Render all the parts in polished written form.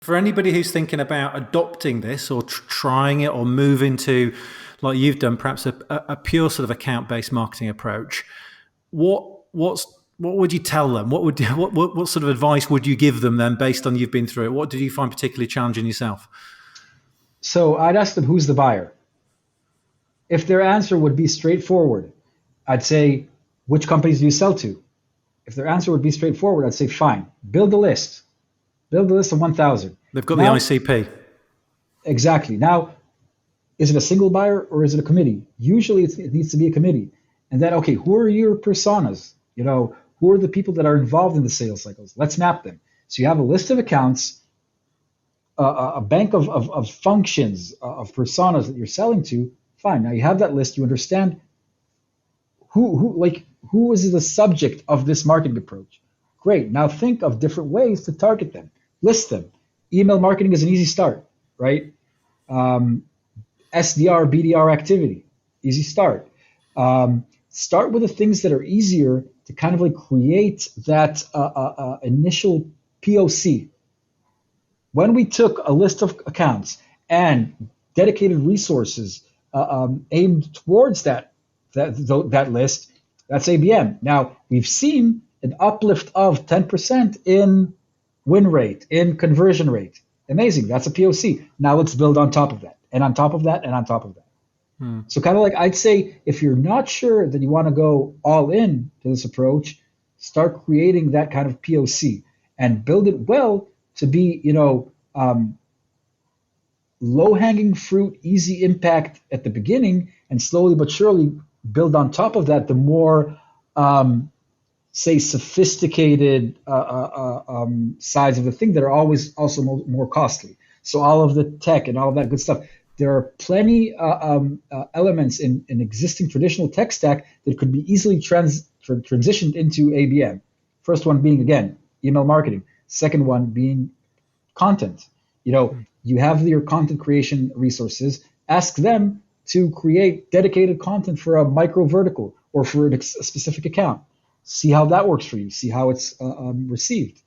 For anybody who's thinking about adopting this or trying it or moving to, like you've done, perhaps a pure sort of account-based marketing approach, what would you tell them? What sort of advice would you give them then, based on you've been through it? What did you find particularly challenging yourself? So I'd ask them, who's the buyer? If their answer would be straightforward, I'd say, which companies do you sell to? If their answer would be straightforward, I'd say, fine, build a list. Build a list of 1,000. They've got the Now, ICP. exactly. Now, is it a single buyer or is it a committee? Usually it needs to be a committee. And then, okay, who are your personas? Who are the people that are involved in the sales cycles? Let's map them. So you have a list of accounts, a bank of functions, of personas that you're selling to. Fine. Now you have that list. You understand who is the subject of this marketing approach. Great. Now think of different ways to target them. List them. Email marketing is an easy start, right? SDR, BDR activity, easy start. Start with the things that are easier to kind of like create that initial POC. When we took a list of accounts and dedicated resources aimed towards that list, that's ABM. Now we've seen an uplift of 10% in win rate, in conversion rate. Amazing. That's a POC. Now let's build on top of that, and on top of that, and on top of that. So kind of like I'd say, if you're not sure that you want to go all in to this approach, start creating that kind of POC and build it well to be, low-hanging fruit, easy impact at the beginning, and slowly but surely build on top of that the more, say, sophisticated sides of the thing that are always also more costly. So all of the tech and all of that good stuff. There are plenty elements in existing traditional tech stack that could be easily transitioned into ABM. First one being, again, email marketing. Second one being content. You have your content creation resources. Ask them to create dedicated content for a micro vertical or for a specific account. See how that works for you. See how it's received.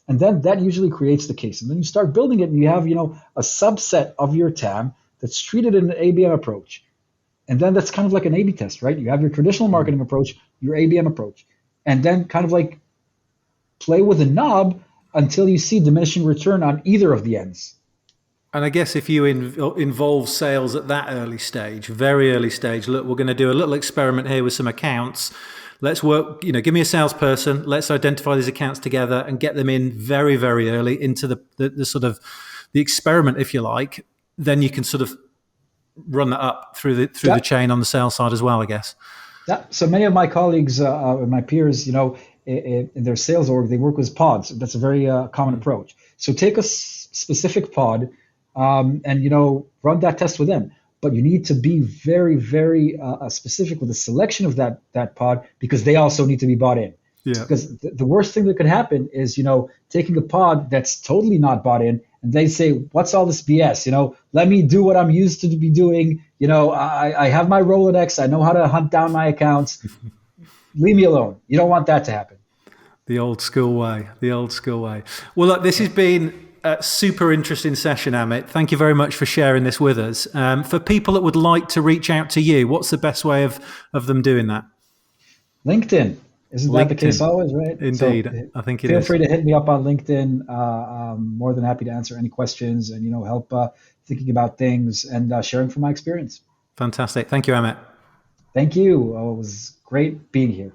And then that usually creates the case. And then you start building it and you have, a subset of your TAM that's treated in an ABM approach. And then that's kind of like an A/B test, right? You have your traditional marketing approach, your ABM approach, and then kind of like play with a knob until you see diminishing return on either of the ends. And I guess if you involve sales at that early stage, very early stage, look, we're going to do a little experiment here with some accounts. Let's work, give me a salesperson. Let's identify these accounts together and get them in very, very early into the sort of the experiment, if you like. Then you can sort of run that up through the chain on the sales side as well, I guess. Yeah. So many of my colleagues and my peers, in their sales org, they work with pods. That's a very common approach. So take a specific pod and run that test with them. But you need to be very, very specific with the selection of that pod, because they also need to be bought in. Yeah. Because the worst thing that could happen is, taking a pod that's totally not bought in, and they say, what's all this BS? Let me do what I'm used to be doing. I have my Rolodex. I know how to hunt down my accounts. Leave me alone. You don't want that to happen. The old school way. Well, look, this has been a super interesting session, Amit. Thank you very much for sharing this with us. For people that would like to reach out to you, what's the best way of them doing that? LinkedIn. Isn't that the case always, right? Indeed. So, I think it is. Feel free to hit me up on LinkedIn. I'm more than happy to answer any questions and, help thinking about things and sharing from my experience. Fantastic. Thank you, Amit. Thank you. It was great being here.